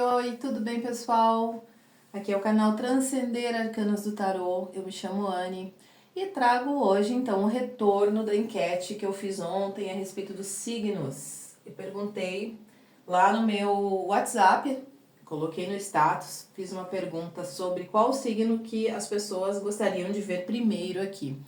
Oi, tudo bem, pessoal? Aqui é o canal Transcender Arcanos do Tarô. Eu me chamo Anne e trago hoje, então, o retorno da enquete que eu fiz ontem a respeito dos signos. Eu perguntei lá no meu WhatsApp, coloquei no status, fiz uma pergunta sobre qual signo que as pessoas gostariam de ver primeiro aqui.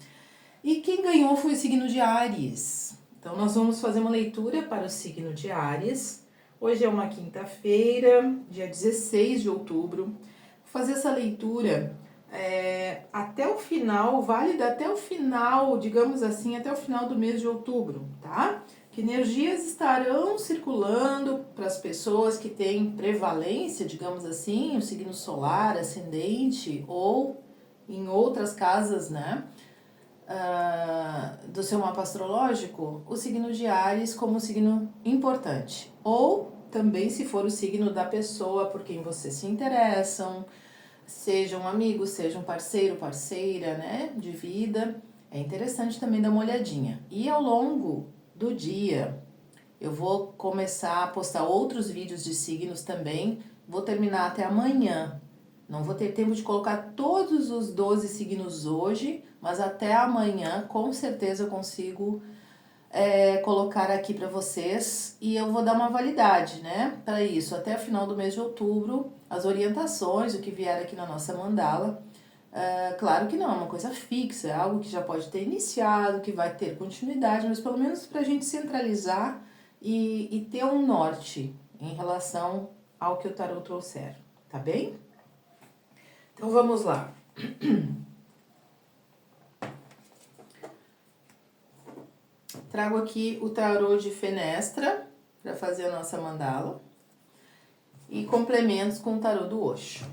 E quem ganhou foi o signo de Áries. Então, nós vamos fazer uma leitura para o signo de Áries. Hoje é uma quinta-feira, dia 16 de outubro. Vou fazer essa leitura até o final, válida até o final, digamos assim, até o final do mês de outubro, tá? Que energias estarão circulando para as pessoas que têm prevalência, digamos assim, o signo solar, ascendente ou em outras casas, né? Do seu mapa astrológico, o signo de Áries como signo importante. Ou também se for o signo da pessoa por quem vocês se interessam, seja um amigo, seja um parceiro, parceira, né, de vida. É interessante também dar uma olhadinha. E ao longo do dia, eu vou começar a postar outros vídeos de signos também. Vou terminar até amanhã. Não vou ter tempo de colocar todos os 12 signos hoje, mas até amanhã com certeza eu consigo colocar aqui para vocês e eu vou dar uma validade, né, para isso, até o final do mês de outubro, as orientações, o que vier aqui na nossa mandala. Claro que não é uma coisa fixa, é algo que já pode ter iniciado, que vai ter continuidade, mas pelo menos para a gente centralizar e ter um norte em relação ao que o tarô trouxer, tá bem? Então vamos lá. Trago aqui o tarô de Fenestra para fazer a nossa mandala e complementos com o tarô do Osho.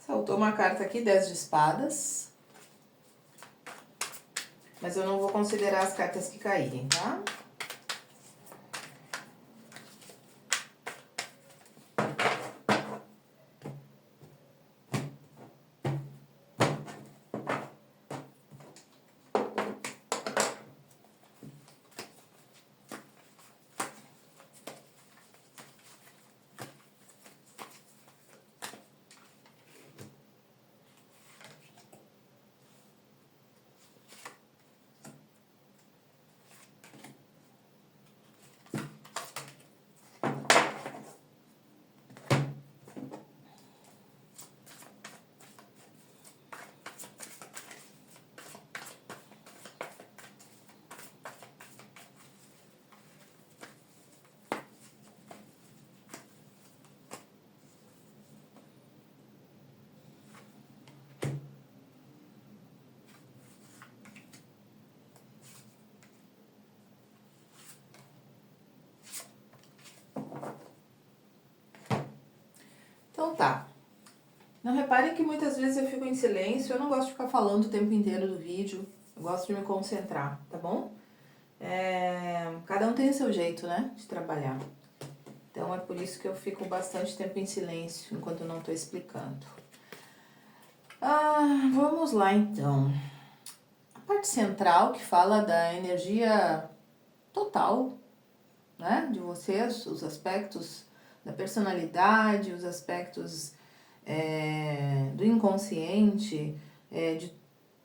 Saltou uma carta aqui, 10 de espadas. Mas eu não vou considerar as cartas que caírem, tá? Então tá. Não reparem que muitas vezes eu fico em silêncio, eu não gosto de ficar falando o tempo inteiro do vídeo, eu gosto de me concentrar, tá bom? Cada um tem o seu jeito, né, de trabalhar. Então é por isso que eu fico bastante tempo em silêncio, enquanto eu não tô explicando. Vamos lá então. A parte central que fala da energia total, né, de vocês, os aspectos da personalidade, os aspectos do inconsciente,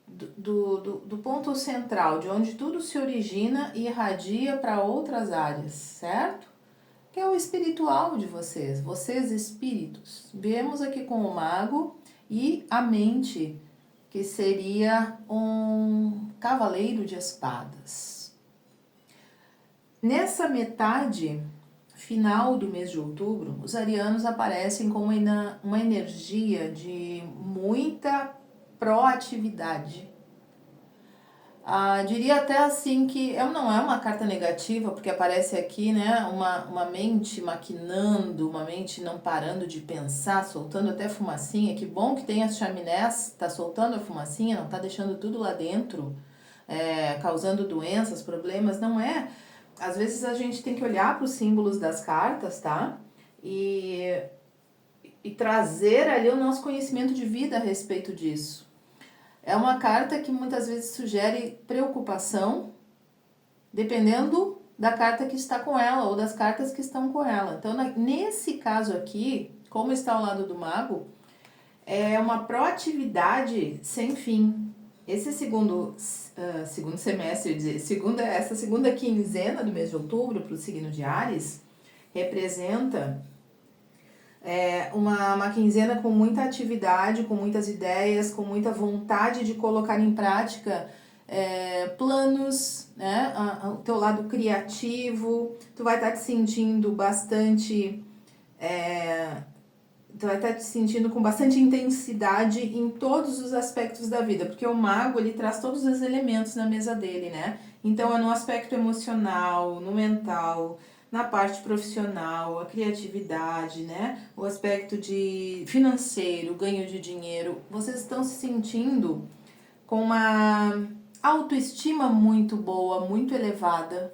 do ponto central, de onde tudo se origina e irradia para outras áreas, certo? Que é o espiritual de vocês, vocês espíritos. Viemos aqui com o mago e a mente, que seria um cavaleiro de espadas. Nessa metade final do mês de outubro, os arianos aparecem com uma energia de muita proatividade. Diria até assim que não é uma carta negativa, porque aparece aqui, né, uma mente maquinando, uma mente não parando de pensar, soltando até fumacinha. Que bom que tem as chaminés, tá soltando a fumacinha, não tá deixando tudo lá dentro, causando doenças, problemas, não é. Às vezes a gente tem que olhar para os símbolos das cartas, tá? E e trazer ali o nosso conhecimento de vida a respeito disso. É uma carta que muitas vezes sugere preocupação, dependendo da carta que está com ela ou das cartas que estão com ela. Então, nesse caso aqui, como está ao lado do mago, é uma proatividade sem fim. Esse segundo semestre, essa segunda quinzena do mês de outubro para o signo de Áries, representa uma quinzena com muita atividade, com muitas ideias, com muita vontade de colocar em prática planos, né? O teu lado criativo. Tu vai estar te sentindo bastante... tu vai estar te sentindo com bastante intensidade em todos os aspectos da vida, porque o mago, ele traz todos os elementos na mesa dele, né? Então, é no aspecto emocional, no mental, na parte profissional, a criatividade, né? O aspecto de financeiro, ganho de dinheiro. Vocês estão se sentindo com uma autoestima muito boa, muito elevada.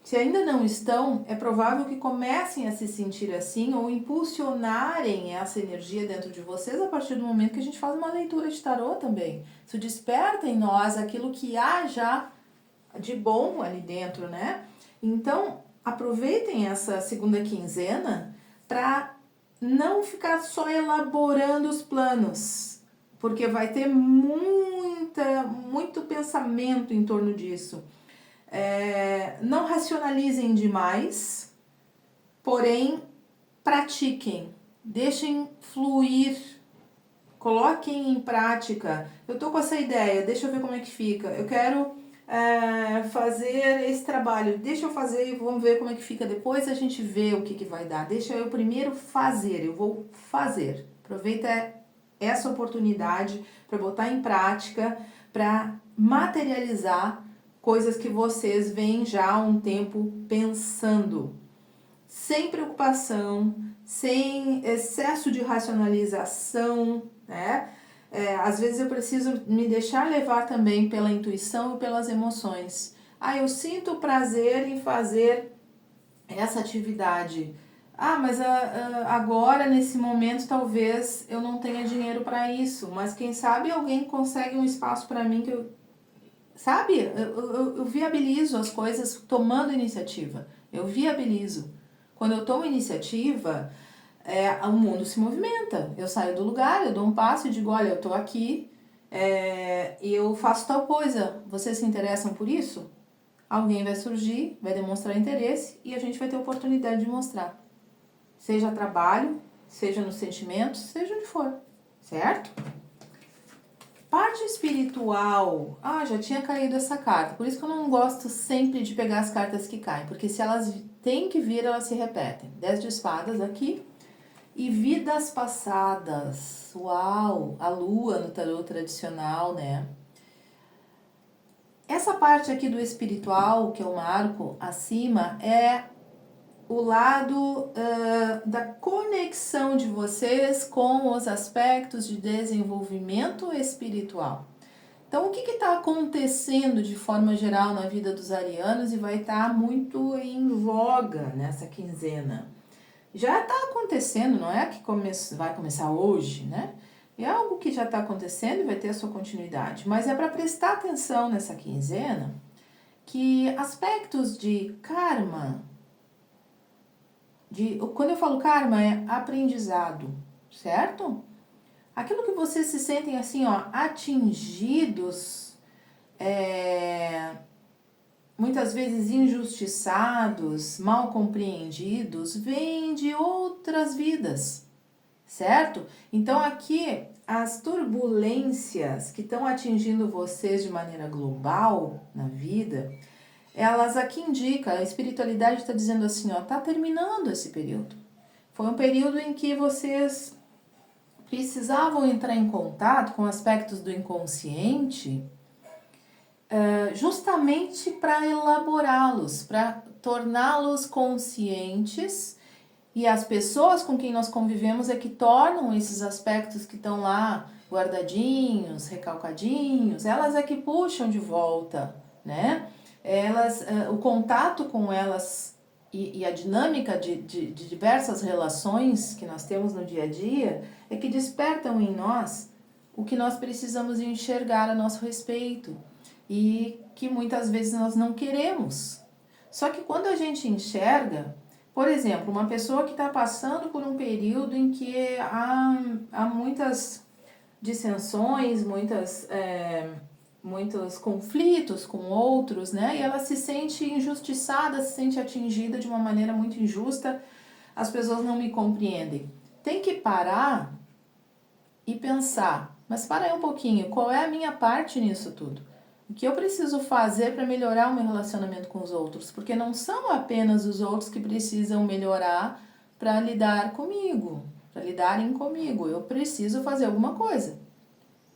Se ainda não estão, é provável que comecem a se sentir assim ou impulsionarem essa energia dentro de vocês a partir do momento que a gente faz uma leitura de tarô também. Isso desperta em nós aquilo que há já de bom ali dentro, né? Então, aproveitem essa segunda quinzena para não ficar só elaborando os planos, porque vai ter muito pensamento em torno disso. Não racionalizem demais, porém pratiquem, deixem fluir, coloquem em prática. Eu tô com essa ideia, deixa eu ver como é que fica. Eu quero fazer esse trabalho, deixa eu fazer e vamos ver como é que fica. Depois a gente vê o que vai dar. Deixa eu primeiro fazer, eu vou fazer. Aproveita essa oportunidade para botar em prática, para materializar coisas que vocês vêm já há um tempo pensando, sem preocupação, sem excesso de racionalização, né? Às vezes eu preciso me deixar levar também pela intuição e pelas emoções. Eu sinto prazer em fazer essa atividade. Mas agora, nesse momento, talvez eu não tenha dinheiro para isso, mas quem sabe alguém consegue um espaço para mim que eu... Sabe? Eu viabilizo as coisas tomando iniciativa. Eu viabilizo. Quando eu tomo iniciativa, o mundo se movimenta. Eu saio do lugar, eu dou um passo e digo, olha, eu estou aqui e eu faço tal coisa. Vocês se interessam por isso? Alguém vai surgir, vai demonstrar interesse e a gente vai ter oportunidade de mostrar. Seja trabalho, seja nos sentimentos, seja onde for. Certo? Parte espiritual, já tinha caído essa carta, por isso que eu não gosto sempre de pegar as cartas que caem, porque se elas têm que vir, elas se repetem. 10 de espadas aqui e vidas passadas. Uau, a lua no tarô tradicional, né? Essa parte aqui do espiritual que eu marco acima é o lado da conexão de vocês com os aspectos de desenvolvimento espiritual. Então, o que está acontecendo de forma geral na vida dos arianos e vai estar muito em voga nessa quinzena? Já está acontecendo, não é que vai começar hoje, né? É algo que já está acontecendo e vai ter a sua continuidade. Mas é para prestar atenção nessa quinzena que aspectos de karma... Quando eu falo karma, é aprendizado, certo? Aquilo que vocês se sentem assim, atingidos, muitas vezes injustiçados, mal compreendidos, vem de outras vidas, certo? Então aqui, as turbulências que estão atingindo vocês de maneira global na vida... elas aqui indicam, a espiritualidade está dizendo assim, está terminando esse período. Foi um período em que vocês precisavam entrar em contato com aspectos do inconsciente justamente para elaborá-los, para torná-los conscientes, e as pessoas com quem nós convivemos é que tornam esses aspectos que estão lá guardadinhos, recalcadinhos, elas é que puxam de volta, né? O contato com elas e a dinâmica de diversas relações que nós temos no dia a dia é que despertam em nós o que nós precisamos enxergar a nosso respeito e que muitas vezes nós não queremos. Só que quando a gente enxerga, por exemplo, uma pessoa que está passando por um período em que há muitas dissensões, muitos conflitos com outros, né? E ela se sente injustiçada, se sente atingida de uma maneira muito injusta, as pessoas não me compreendem. Tem que parar e pensar, mas para aí um pouquinho, qual é a minha parte nisso tudo? O que eu preciso fazer para melhorar o meu relacionamento com os outros? Porque não são apenas os outros que precisam melhorar para lidar comigo, para lidarem comigo. Eu preciso fazer alguma coisa.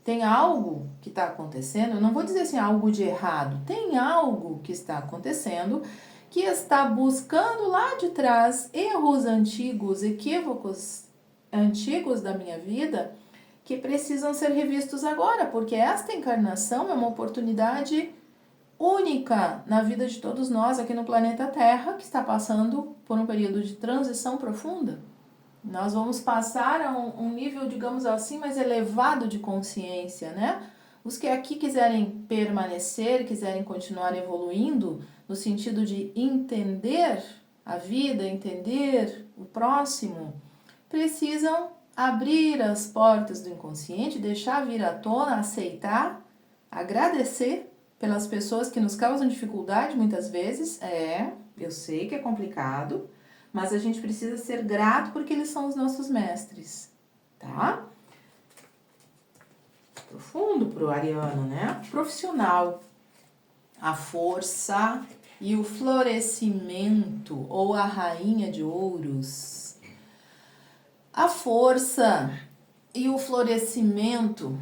Tem algo que está acontecendo, eu não vou dizer assim algo de errado, tem algo que está acontecendo que está buscando lá de trás erros antigos, equívocos antigos da minha vida que precisam ser revistos agora, porque esta encarnação é uma oportunidade única na vida de todos nós aqui no planeta Terra, que está passando por um período de transição profunda. Nós vamos passar a um nível, digamos assim, mais elevado de consciência, né? Os que aqui quiserem permanecer, quiserem continuar evoluindo, no sentido de entender a vida, entender o próximo, precisam abrir as portas do inconsciente, deixar vir à tona, aceitar, agradecer pelas pessoas que nos causam dificuldade muitas vezes. Eu sei que é complicado, mas a gente precisa ser grato porque eles são os nossos mestres, tá? Profundo pro ariano, né? Profissional, a força e o florescimento, ou a rainha de ouros. A força e o florescimento,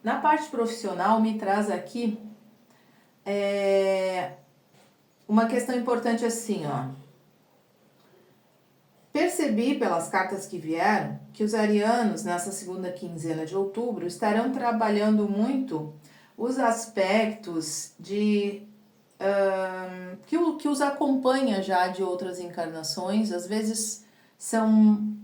na parte profissional, me traz aqui uma questão importante assim, ó. Percebi pelas cartas que vieram que os arianos, nessa segunda quinzena de outubro, estarão trabalhando muito os aspectos que os acompanha já de outras encarnações. Às vezes são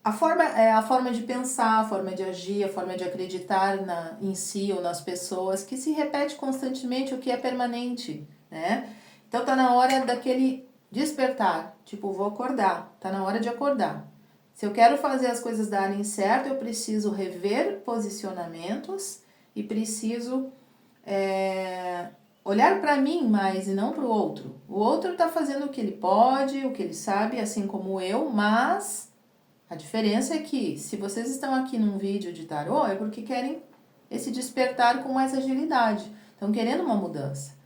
a forma de pensar, a forma de agir, a forma de acreditar em si ou nas pessoas, que se repete constantemente, o que é permanente, né? Então tá na hora daquele despertar, tipo, vou acordar, tá na hora de acordar. Se eu quero fazer as coisas darem certo, eu preciso rever posicionamentos e preciso olhar para mim mais e não para o outro. O outro tá fazendo o que ele pode, o que ele sabe, assim como eu, mas a diferença é que se vocês estão aqui num vídeo de tarô, é porque querem esse despertar com mais agilidade, estão querendo uma mudança.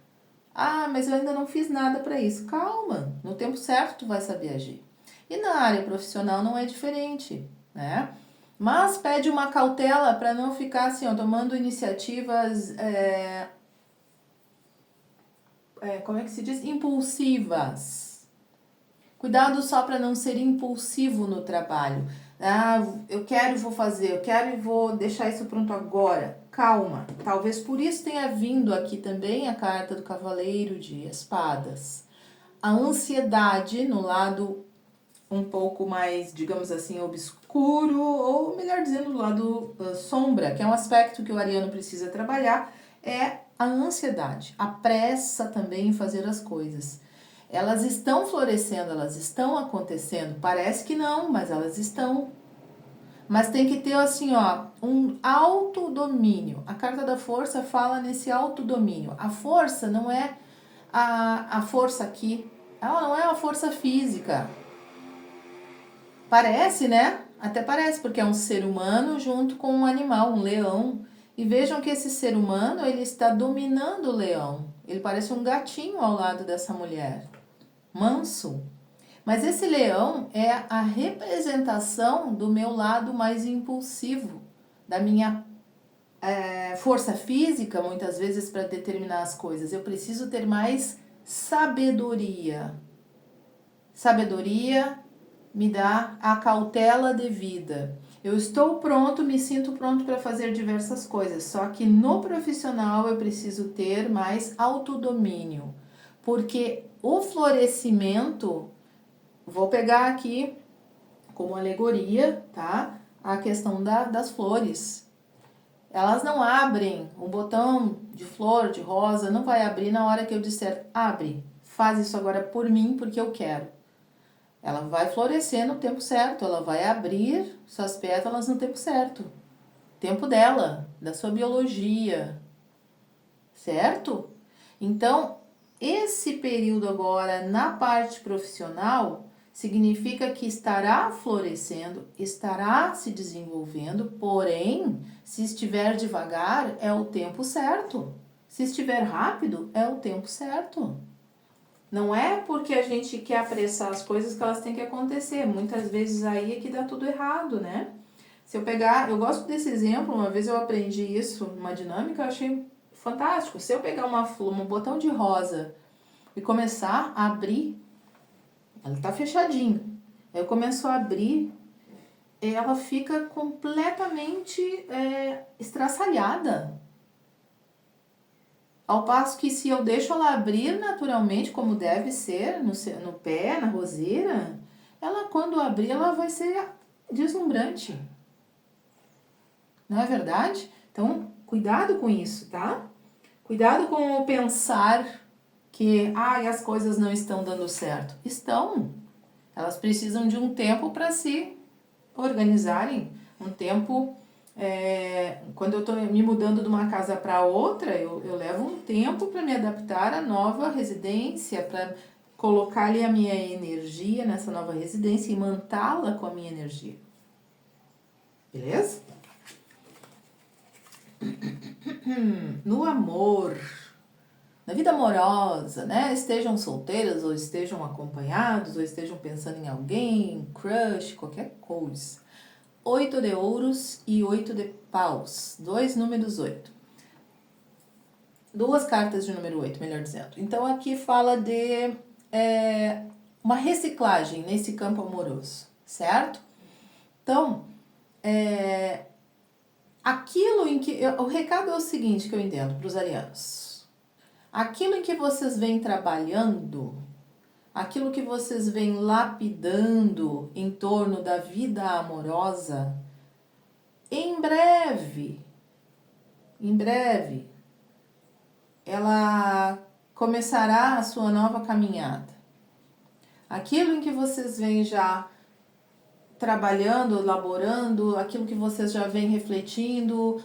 Ah, mas eu ainda não fiz nada para isso. Calma, no tempo certo tu vai saber agir. E na área profissional não é diferente, né? Mas pede uma cautela para não ficar assim, ó, tomando iniciativas, como é que se diz? Impulsivas. Cuidado só para não ser impulsivo no trabalho. Ah, eu quero e vou fazer, eu quero e vou deixar isso pronto agora. Calma, talvez por isso tenha vindo aqui também a carta do Cavaleiro de Espadas. A ansiedade no lado um pouco mais, digamos assim, obscuro, ou melhor dizendo, do lado sombra, que é um aspecto que o ariano precisa trabalhar, é a ansiedade, a pressa também em fazer as coisas. Elas estão florescendo, elas estão acontecendo, parece que não, mas elas estão. Mas tem que ter assim, ó, um autodomínio. A carta da força fala nesse autodomínio. A força não é a força aqui, ela não é uma força física. Parece, né? Até parece, porque é um ser humano junto com um animal, um leão. E vejam que esse ser humano, ele está dominando o leão. Ele parece um gatinho ao lado dessa mulher. Manso. Mas esse leão é a representação do meu lado mais impulsivo, da minha força física, muitas vezes, para determinar as coisas. Eu preciso ter mais sabedoria. Sabedoria me dá a cautela devida. Eu estou pronto, me sinto pronto para fazer diversas coisas, só que no profissional eu preciso ter mais autodomínio, porque o florescimento, vou pegar aqui como alegoria, tá? A questão das flores. Elas não abrem, um botão de flor, de rosa, não vai abrir na hora que eu disser, abre, faz isso agora por mim, porque eu quero. Ela vai florescer no tempo certo, ela vai abrir suas pétalas no tempo certo. Tempo dela, da sua biologia, certo? Então, esse período agora na parte profissional significa que estará florescendo, estará se desenvolvendo, porém, se estiver devagar, é o tempo certo. Se estiver rápido, é o tempo certo. Não é porque a gente quer apressar as coisas que elas têm que acontecer. Muitas vezes aí é que dá tudo errado, né? Se eu pegar, eu gosto desse exemplo, uma vez eu aprendi isso, uma dinâmica, eu achei fantástico. Se eu pegar uma flor, um botão de rosa e começar a abrir, ela tá fechadinho. Eu começo a abrir, ela fica completamente estraçalhada. Ao passo que se eu deixo ela abrir naturalmente, como deve ser, no pé, na roseira, ela quando abrir, ela vai ser deslumbrante. Não é verdade? Então, cuidado com isso, tá? Cuidado com o pensar que as coisas não estão dando certo. Estão. Elas precisam de um tempo para se organizarem. Um tempo... quando eu estou me mudando de uma casa para outra, eu levo um tempo para me adaptar à nova residência, para colocar ali a minha energia nessa nova residência e mantê-la com a minha energia. Beleza? No amor, na vida amorosa, né? Estejam solteiros ou estejam acompanhados ou estejam pensando em alguém, crush, qualquer coisa. 8 de ouros e 8 de paus, 2 números 8. 2 cartas de número 8, melhor dizendo. Então aqui fala de uma reciclagem nesse campo amoroso, certo? Então, aquilo em que... o recado é o seguinte que eu entendo para os arianos. Aquilo em que vocês vêm trabalhando, aquilo que vocês vêm lapidando em torno da vida amorosa, em breve, ela começará a sua nova caminhada. Aquilo em que vocês vêm já trabalhando, elaborando, aquilo que vocês já vêm refletindo,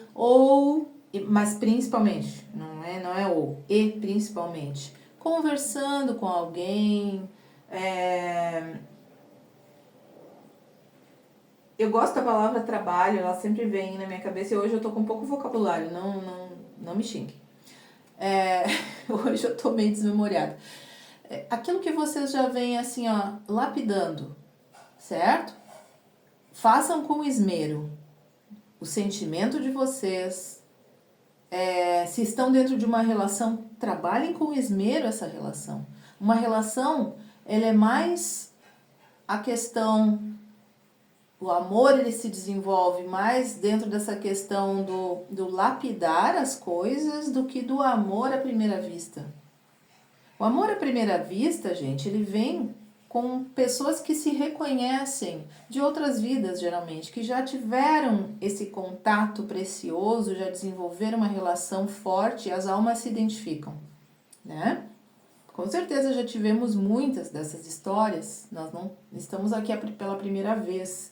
mas principalmente, não é principalmente, conversando com alguém. Eu gosto da palavra trabalho, ela sempre vem na minha cabeça e hoje eu tô com pouco vocabulário, não me xingue. Hoje eu tô meio desmemoriada. Aquilo que vocês já vêm assim, lapidando, certo? Façam com esmero o sentimento de vocês. Se estão dentro de uma relação, trabalhem com esmero essa relação. Uma relação, ela é mais a questão... O amor, ele se desenvolve mais dentro dessa questão do lapidar as coisas do que do amor à primeira vista. O amor à primeira vista, gente, ele vem com pessoas que se reconhecem de outras vidas, geralmente, que já tiveram esse contato precioso, já desenvolveram uma relação forte e as almas se identificam, né? Com certeza já tivemos muitas dessas histórias, nós não estamos aqui pela primeira vez.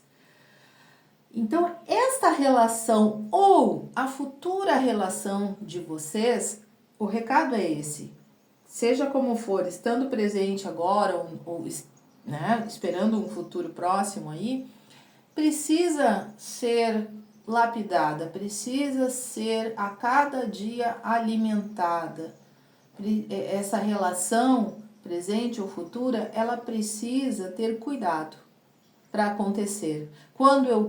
Então, esta relação ou a futura relação de vocês, o recado é esse. Seja como for, estando presente agora ou né, esperando um futuro próximo aí, precisa ser lapidada, precisa ser a cada dia alimentada. Essa relação, presente ou futura, ela precisa ter cuidado para acontecer. Quando eu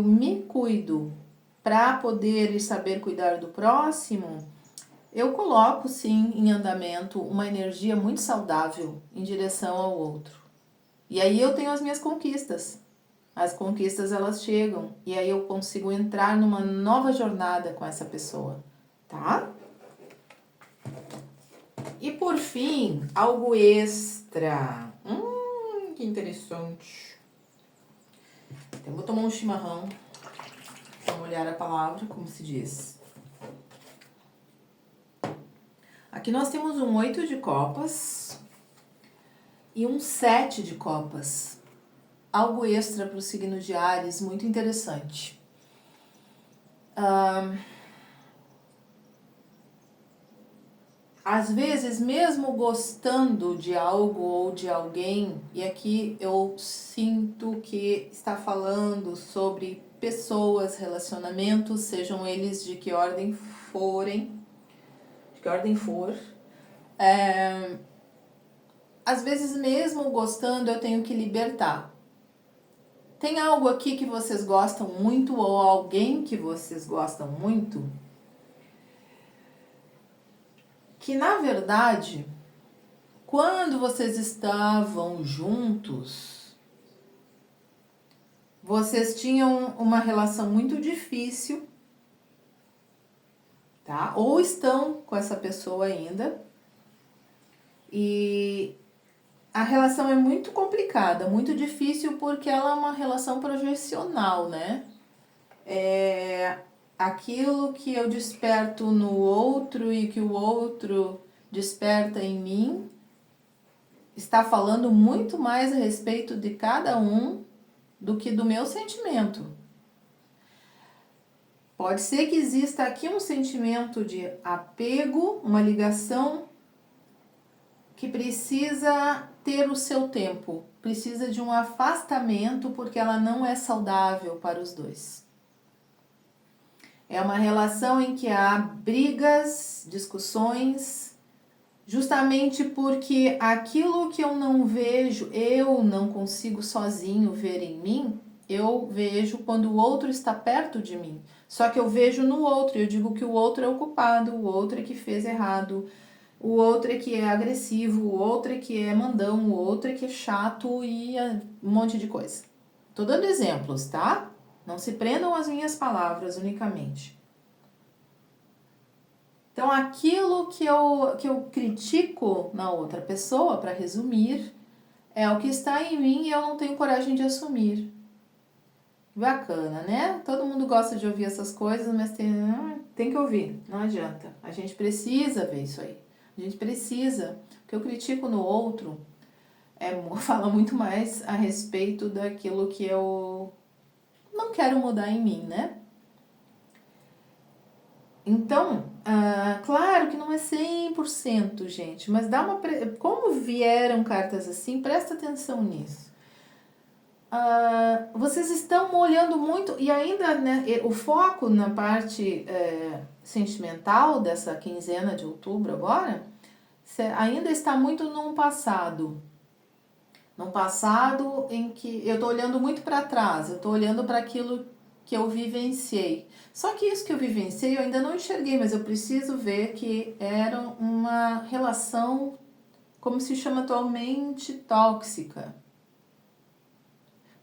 me cuido para poder saber cuidar do próximo, eu coloco sim em andamento uma energia muito saudável em direção ao outro. E aí eu tenho as minhas conquistas. As conquistas elas chegam e aí eu consigo entrar numa nova jornada com essa pessoa, tá? E por fim, algo extra. Que interessante. Então, vou tomar um chimarrão. Vamos olhar a palavra, como se diz. Aqui nós temos um 8 de copas e um 7 de copas. Algo extra para o signo de Áries, muito interessante. Às vezes, mesmo gostando de algo ou de alguém, e aqui eu sinto que está falando sobre pessoas, relacionamentos, sejam eles de que ordem forem, de que ordem for. Às vezes, mesmo gostando, eu tenho que libertar. Tem algo aqui que vocês gostam muito ou alguém que vocês gostam muito? Que na verdade, quando vocês estavam juntos, vocês tinham uma relação muito difícil, tá? Ou estão com essa pessoa ainda. E a relação é muito complicada, muito difícil porque ela é uma relação projecional, né? Aquilo que eu desperto no outro e que o outro desperta em mim está falando muito mais a respeito de cada um do que do meu sentimento. Pode ser que exista aqui um sentimento de apego, uma ligação que precisa ter o seu tempo, precisa de um afastamento porque ela não é saudável para os dois. É uma relação em que há brigas, discussões, justamente porque aquilo que eu não vejo, eu não consigo sozinho ver em mim, eu vejo quando o outro está perto de mim. Só que eu vejo no outro, eu digo que o outro é o culpado, o outro é que fez errado, o outro é que é agressivo, o outro é que é mandão, o outro é que é chato e um monte de coisa. Tô dando exemplos, tá? Não se prendam às minhas palavras unicamente. Então, aquilo que eu critico na outra pessoa, para resumir, é o que está em mim e eu não tenho coragem de assumir. Bacana, né? Todo mundo gosta de ouvir essas coisas, mas tem que ouvir, não adianta. A gente precisa ver isso aí. A gente precisa. O que eu critico no outro fala muito mais a respeito daquilo que eu não quero mudar em mim, né? Então, claro que não é 100%, gente, mas como vieram cartas assim, presta atenção nisso. Vocês estão olhando muito, e ainda, né, o foco na parte sentimental dessa quinzena de outubro agora, ainda está muito num passado. Num passado em que eu estou olhando muito para trás, eu estou olhando para aquilo que eu vivenciei. Só que isso que eu vivenciei eu ainda não enxerguei, mas eu preciso ver que era uma relação, como se chama atualmente, tóxica.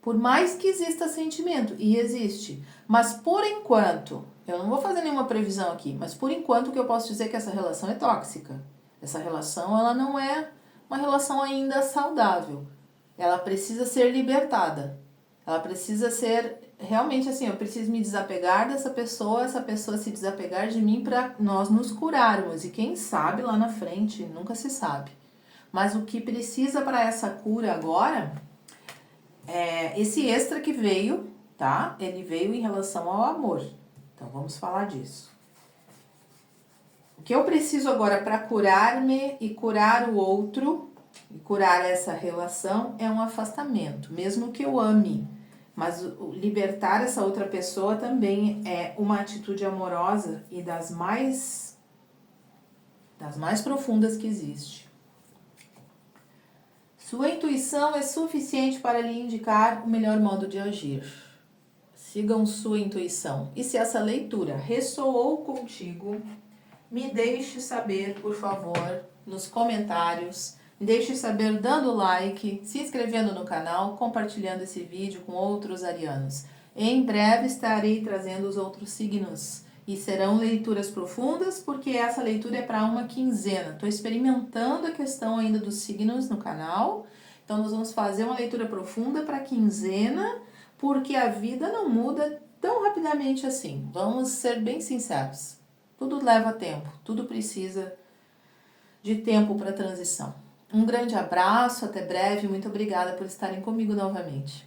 Por mais que exista sentimento, e existe, mas por enquanto, eu não vou fazer nenhuma previsão aqui, mas por enquanto o que eu posso dizer é que essa relação é tóxica. Essa relação, ela não é uma relação ainda saudável. Ela precisa ser libertada. Ela precisa ser realmente assim, eu preciso me desapegar dessa pessoa, essa pessoa se desapegar de mim para nós nos curarmos. E quem sabe lá na frente, nunca se sabe. Mas o que precisa para essa cura agora é esse extra que veio, tá? Ele veio em relação ao amor. Então vamos falar disso. O que eu preciso agora para curar-me e curar o outro, e curar essa relação, é um afastamento, mesmo que eu ame. Mas libertar essa outra pessoa também é uma atitude amorosa e das mais profundas que existe. Sua intuição é suficiente para lhe indicar o melhor modo de agir. Sigam sua intuição. E se essa leitura ressoou contigo, me deixe saber, por favor, nos comentários. Me deixe saber dando like, se inscrevendo no canal, compartilhando esse vídeo com outros arianos. Em breve estarei trazendo os outros signos. E serão leituras profundas, porque essa leitura é para uma quinzena. Estou experimentando a questão ainda dos signos no canal. Então, nós vamos fazer uma leitura profunda para quinzena, porque a vida não muda tão rapidamente assim. Vamos ser bem sinceros. Tudo leva tempo, tudo precisa de tempo para transição. Um grande abraço, até breve. Muito obrigada por estarem comigo novamente.